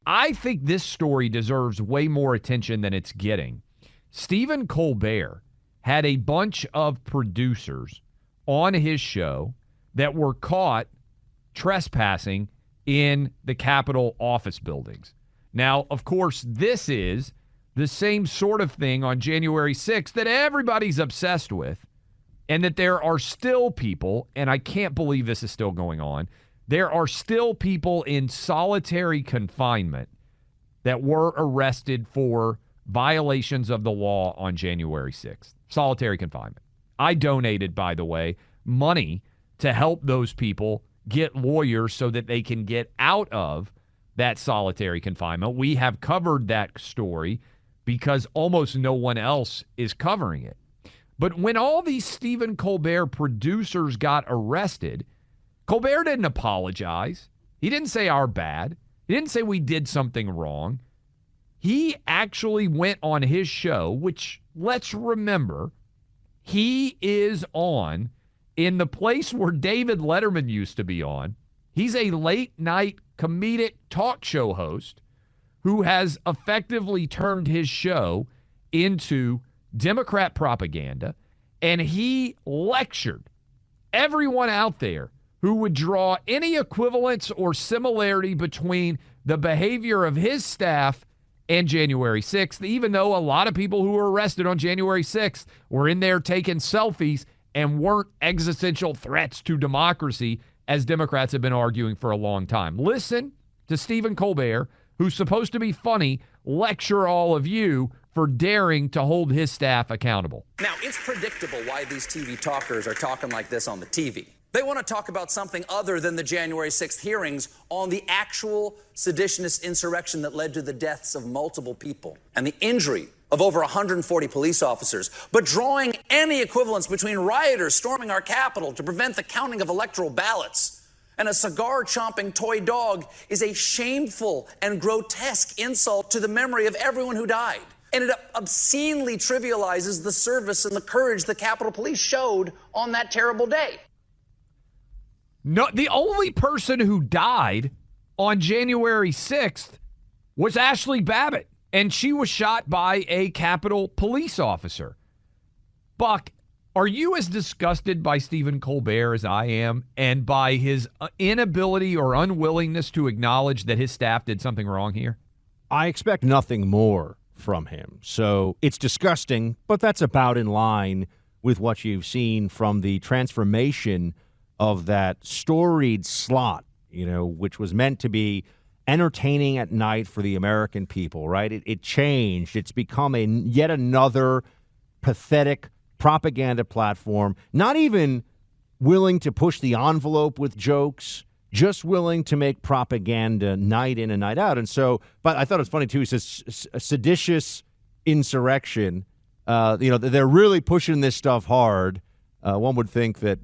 I think this story deserves way more attention than it's getting. Stephen Colbert had a bunch of producers on his show that were caught trespassing in the Capitol office buildings. Now, of course, this is the same sort of thing on January 6th that everybody's obsessed with, and that there are still people, and I can't believe this is still going on, there are still people in solitary confinement that were arrested for violations of the law on January 6th. Solitary confinement. I donated, by the way, money to help those people get lawyers so that they can get out of that solitary confinement. We have covered that story because almost no one else is covering it. But when all these Stephen Colbert producers got arrested, Colbert didn't apologize. He didn't say our bad. He didn't say we did something wrong. He actually went on his show, which, let's remember, he is on in the place where David Letterman used to be on. He's a late-night comedic talk show host who has effectively turned his show into Democrat propaganda, and he lectured everyone out there who would draw any equivalence or similarity between the behavior of his staff and January 6th, even though a lot of people who were arrested on January 6th were in there taking selfies and weren't existential threats to democracy, as Democrats have been arguing for a long time. Listen to Stephen Colbert, who's supposed to be funny, lecture all of you for daring to hold his staff accountable. Now, it's predictable why these TV talkers are talking like this on the TV. They want to talk about something other than the January 6th hearings on the actual seditionist insurrection that led to the deaths of multiple people and the injury of over 140 police officers. But drawing any equivalence between rioters storming our Capitol to prevent the counting of electoral ballots and a cigar-chomping toy dog is a shameful and grotesque insult to the memory of everyone who died. And it obscenely trivializes the service and the courage the Capitol Police showed on that terrible day. No, the only person who died on January 6th was Ashley Babbitt, and she was shot by a Capitol police officer. Buck, are you as disgusted by Stephen Colbert as I am, and by his inability or unwillingness to acknowledge that his staff did something wrong here? I expect nothing more from him. So it's disgusting, but that's about in line with what you've seen from the transformation of that storied slot, which was meant to be entertaining at night for the American people, right? It changed. It's become yet another pathetic propaganda platform, not even willing to push the envelope with jokes, just willing to make propaganda night in and night out. And so, but I thought it was funny, too. He says seditious insurrection. They're really pushing this stuff hard. One would think that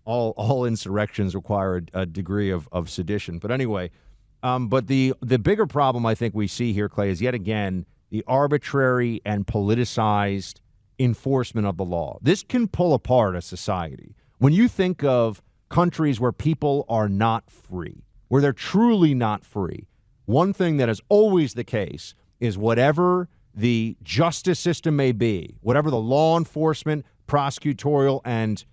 all insurrections require a degree of sedition. But anyway, but the bigger problem I think we see here, Clay, is yet again the arbitrary and politicized enforcement of the law. This can pull apart a society. When you think of countries where people are not free, where they're truly not free, one thing that is always the case is whatever the justice system may be, whatever the law enforcement, prosecutorial, and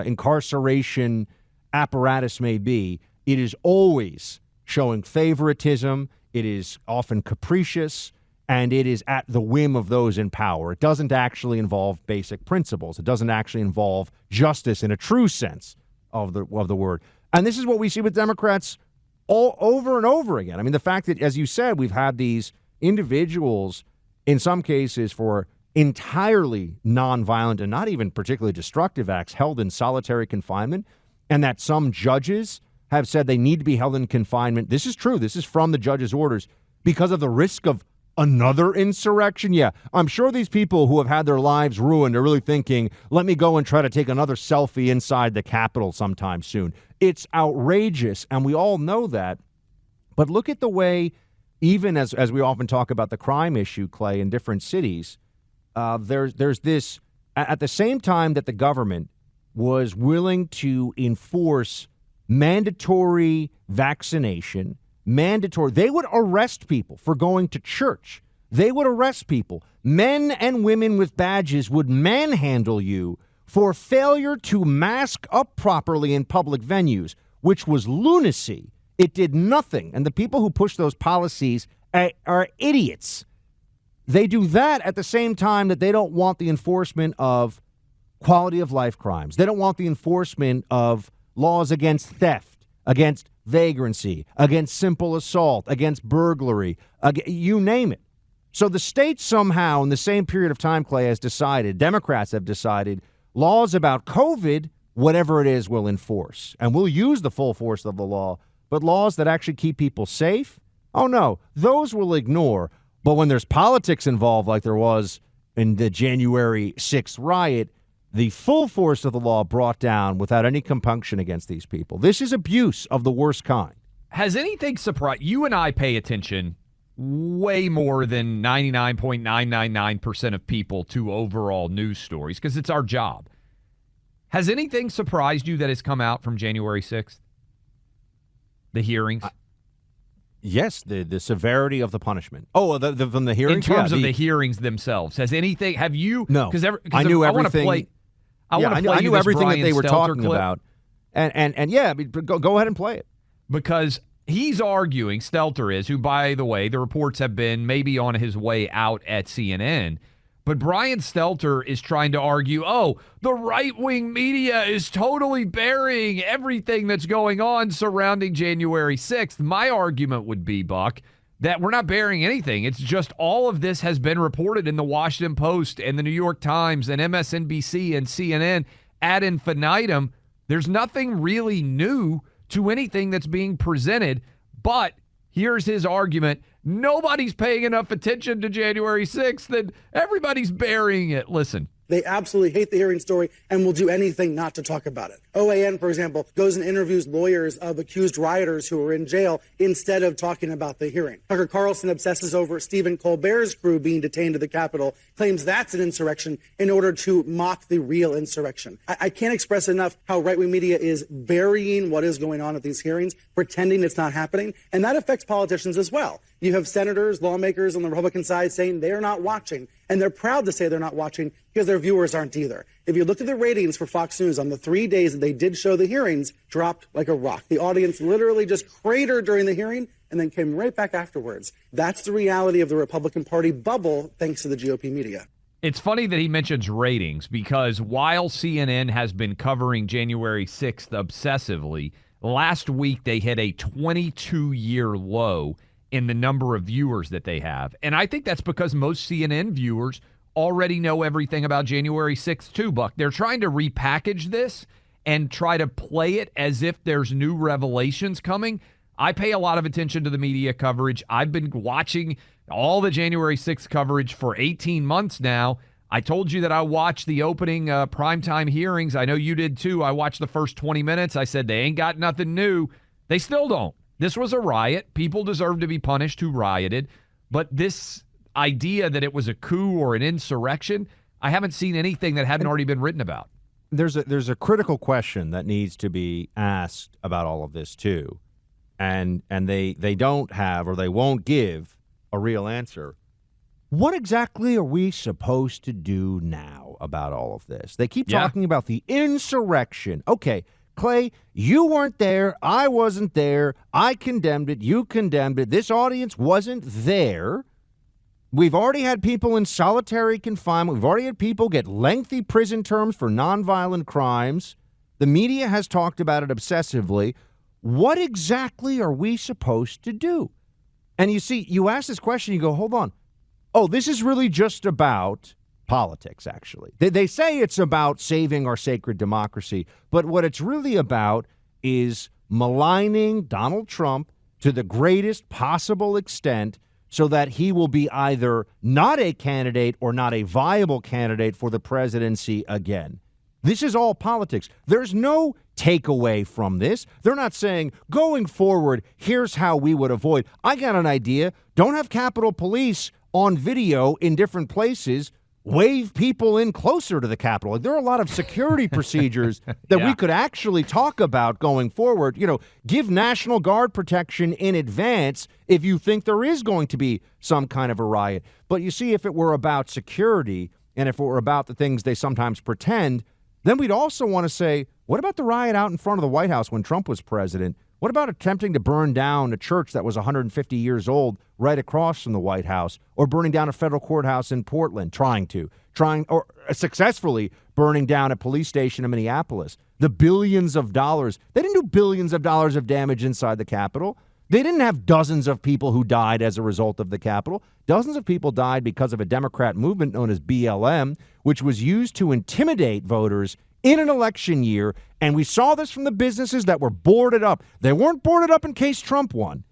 incarceration apparatus may be, it is always showing favoritism. It is often capricious, and it is at the whim of those in power. It doesn't actually involve basic principles. It doesn't actually involve justice in a true sense of the word. And this is what we see with Democrats all over and over again. I mean, the fact that, as you said, we've had these individuals, in some cases for entirely nonviolent and not even particularly destructive acts, held in solitary confinement, and that some judges have said they need to be held in confinement. This is true. This is from the judge's orders because of the risk of another insurrection. Yeah, I'm sure these people who have had their lives ruined are really thinking, let me go and try to take another selfie inside the Capitol sometime soon. It's outrageous, and we all know that. But look at the way, even as we often talk about the crime issue, Clay, in different cities, there's this, at the same time that the government was willing to enforce mandatory vaccination, mandatory. They would arrest people for going to church. They would arrest people. Men and women with badges would manhandle you for failure to mask up properly in public venues, which was lunacy. It did nothing. And the people who push those policies are idiots. They do that at the same time that they don't want the enforcement of quality of life crimes. They don't want the enforcement of laws against theft, against vagrancy, against simple assault, against burglary, you name it. So the state somehow in the same period of time, Clay, has decided, Democrats have decided, laws about COVID, whatever it is, will enforce. And we'll use the full force of the law. But laws that actually keep people safe, oh no, those we'll ignore. But when there's politics involved, like there was in the January 6th riot, the full force of the law brought down without any compunction against these people. This is abuse of the worst kind. Has anything surprised you? And I pay attention way more than 99.999% of people to overall news stories because it's our job. Has anything surprised you that has come out from January 6th? The hearings? Yes, the severity of the punishment. Oh, from the hearings? In terms of the hearings themselves. Has anything, have you? No. I knew everything. I knew everything that they were talking clip. about. And yeah, I mean, go ahead and play it. Because he's arguing, Stelter is, who, by the way, the reports have been maybe on his way out at CNN. But Brian Stelter is trying to argue, the right-wing media is totally burying everything that's going on surrounding January 6th. My argument would be, Buck, that we're not burying anything. It's just all of this has been reported in the Washington Post and the New York Times and MSNBC and CNN ad infinitum. There's nothing really new to anything that's being presented, but here's his argument. Nobody's paying enough attention to January 6th, and everybody's burying it. Listen. They absolutely hate the hearing story and will do anything not to talk about it. OAN, for example, goes and interviews lawyers of accused rioters who are in jail instead of talking about the hearing. Tucker Carlson obsesses over Stephen Colbert's crew being detained at the Capitol, claims that's an insurrection in order to mock the real insurrection. I can't express enough how right-wing media is burying what is going on at these hearings, pretending it's not happening, and that affects politicians as well. You have senators, lawmakers on the Republican side saying they're not watching, and they're proud to say they're not watching because their viewers aren't either. If you looked at the ratings for Fox News on the 3 days that they did show the hearings, dropped like a rock. The audience literally just cratered during the hearing and then came right back afterwards. That's the reality of the Republican Party bubble, thanks to the GOP media. It's funny that he mentions ratings because while CNN has been covering January 6th obsessively, last week they hit a 22-year low in the number of viewers that they have. And I think that's because most CNN viewers already know everything about January 6th too, Buck. They're trying to repackage this and try to play it as if there's new revelations coming. I pay a lot of attention to the media coverage. I've been watching all the January 6th coverage for 18 months now. I told you that I watched the opening primetime hearings. I know you did too. I watched the first 20 minutes. I said they ain't got nothing new. They still don't. This was a riot. People deserve to be punished who rioted. But this idea that it was a coup or an insurrection, I haven't seen anything that hadn't already been written about. There's a critical question that needs to be asked about all of this too. And they don't have or they won't give a real answer. What exactly are we supposed to do now about all of this? They keep talking about the insurrection. Okay, Clay, you weren't there. I wasn't there. I condemned it. You condemned it. This audience wasn't there. We've already had people in solitary confinement. We've already had people get lengthy prison terms for nonviolent crimes. The media has talked about it obsessively. What exactly are we supposed to do? And you see, you ask this question, you go, hold on. Oh, this is really just about politics, actually. They say it's about saving our sacred democracy, but what it's really about is maligning Donald Trump to the greatest possible extent so that he will be either not a candidate or not a viable candidate for the presidency again. This is all politics. There's no takeaway from this. They're not saying, going forward, here's how we would avoid. I got an idea. Don't have Capitol Police on video in different places. wave people in closer to the Capitol. Like, there are a lot of security procedures that we could actually talk about going forward. You know, give National Guard protection in advance if you think there is going to be some kind of a riot. But you see, if it were about security and if it were about the things they sometimes pretend, then we'd also want to say, what about the riot out in front of the White House when Trump was president? What about attempting to burn down a church that was 150 years old right across from the White House, or burning down a federal courthouse in Portland, or successfully burning down a police station in Minneapolis? The billions of dollars. They didn't do billions of dollars of damage inside the Capitol. They didn't have dozens of people who died as a result of the Capitol. Dozens of people died because of a Democrat movement known as BLM, which was used to intimidate voters in an election year, and we saw this from the businesses that were boarded up. They weren't boarded up in case Trump won.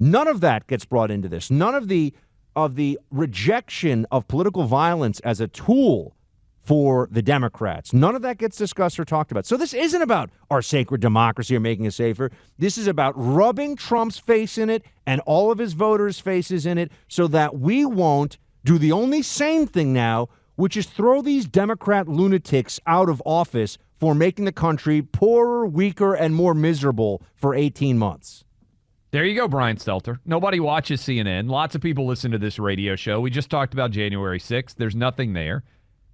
None of that gets brought into this. None of the rejection of political violence as a tool for the Democrats. None of that gets discussed or talked about. So this isn't about our sacred democracy or making it safer. This is about rubbing Trump's face in it and all of his voters' faces in it so that we won't do the only sane thing now, which is throw these Democrat lunatics out of office for making the country poorer, weaker, and more miserable for 18 months. There you go, Brian Stelter. Nobody watches CNN. Lots of people listen to this radio show. We just talked about January 6th. There's nothing there.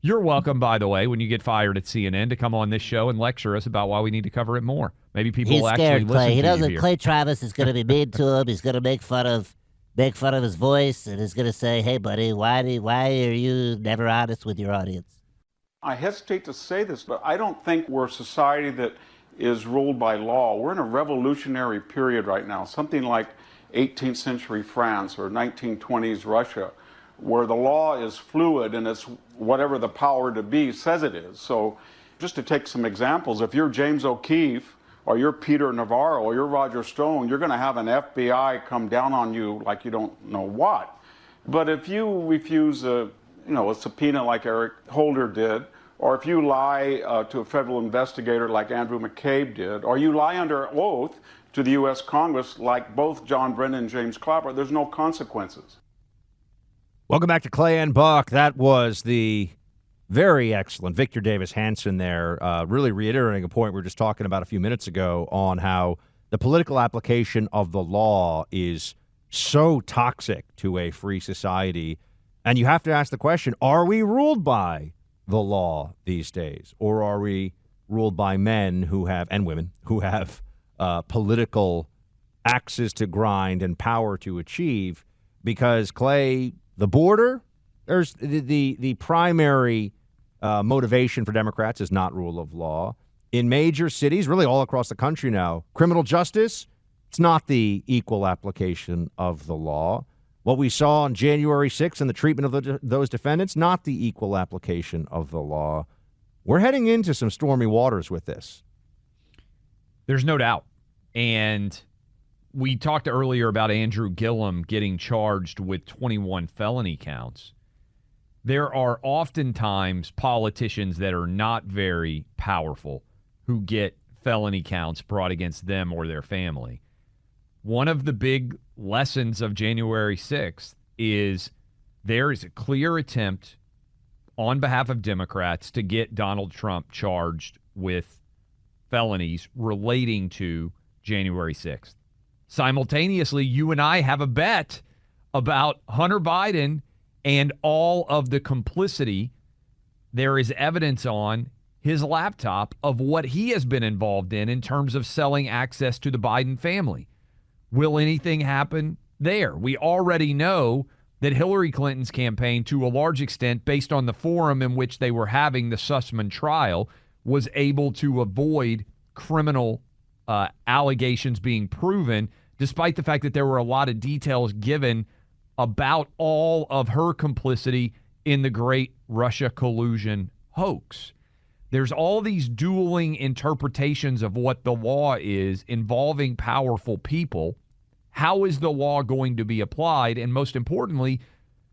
You're welcome, by the way, when you get fired at CNN to come on this show and lecture us about why we need to cover it more. Maybe people will actually listen to He doesn't. you here. Clay Travis is going to be mean to him. He's going to make fun of his voice, and he's going to say, "Hey, buddy, why are you never honest with your audience?" I hesitate to say this, but I don't think we're a society that is ruled by law. We're in a revolutionary period right now, something like 18th century France or 1920s Russia, where the law is fluid and it's whatever the power to be says it is. So just to take some examples, if you're James O'Keefe or you're Peter Navarro or you're Roger Stone, you're going to have an FBI come down on you like you don't know what. But if you refuse a subpoena like Eric Holder did, or if you lie to a federal investigator like Andrew McCabe did, or you lie under oath to the U.S. Congress like both John Brennan and James Clapper, there's no consequences. Welcome back to Clay and Buck. That was the very excellent Victor Davis Hanson there, really reiterating a point we were just talking about a few minutes ago on how the political application of the law is so toxic to a free society. And you have to ask the question, are we ruled by the law these days? Or are we ruled by men who have, and women, who have political axes to grind and power to achieve? Because, Clay, the border, there's the primary motivation for Democrats is not rule of law. In major cities, really all across the country now, criminal justice, it's not the equal application of the law. What we saw on January 6th and the treatment of those defendants, not the equal application of the law. We're heading into some stormy waters with this. There's no doubt. And we talked earlier about Andrew Gillum getting charged with 21 felony counts. There are oftentimes politicians that are not very powerful who get felony counts brought against them or their family. One of the big lessons of January 6th is there is a clear attempt on behalf of Democrats to get Donald Trump charged with felonies relating to January 6th. Simultaneously, you and I have a bet about Hunter Biden and all of the complicity. There is evidence on his laptop of what he has been involved in terms of selling access to the Biden family. Will anything happen there? We already know that Hillary Clinton's campaign, to a large extent, based on the forum in which they were having the Sussman trial, was able to avoid criminal allegations being proven, despite the fact that there were a lot of details given about all of her complicity in the great Russia collusion hoax. There's all these dueling interpretations of what the law is involving powerful people. How is the law going to be applied? And most importantly,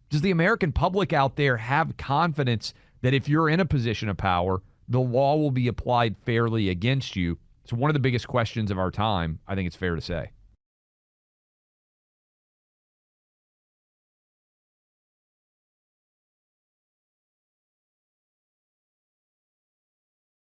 does the American public out there have confidence that if you're in a position of power, the law will be applied fairly against you? It's one of the biggest questions of our time, I think it's fair to say.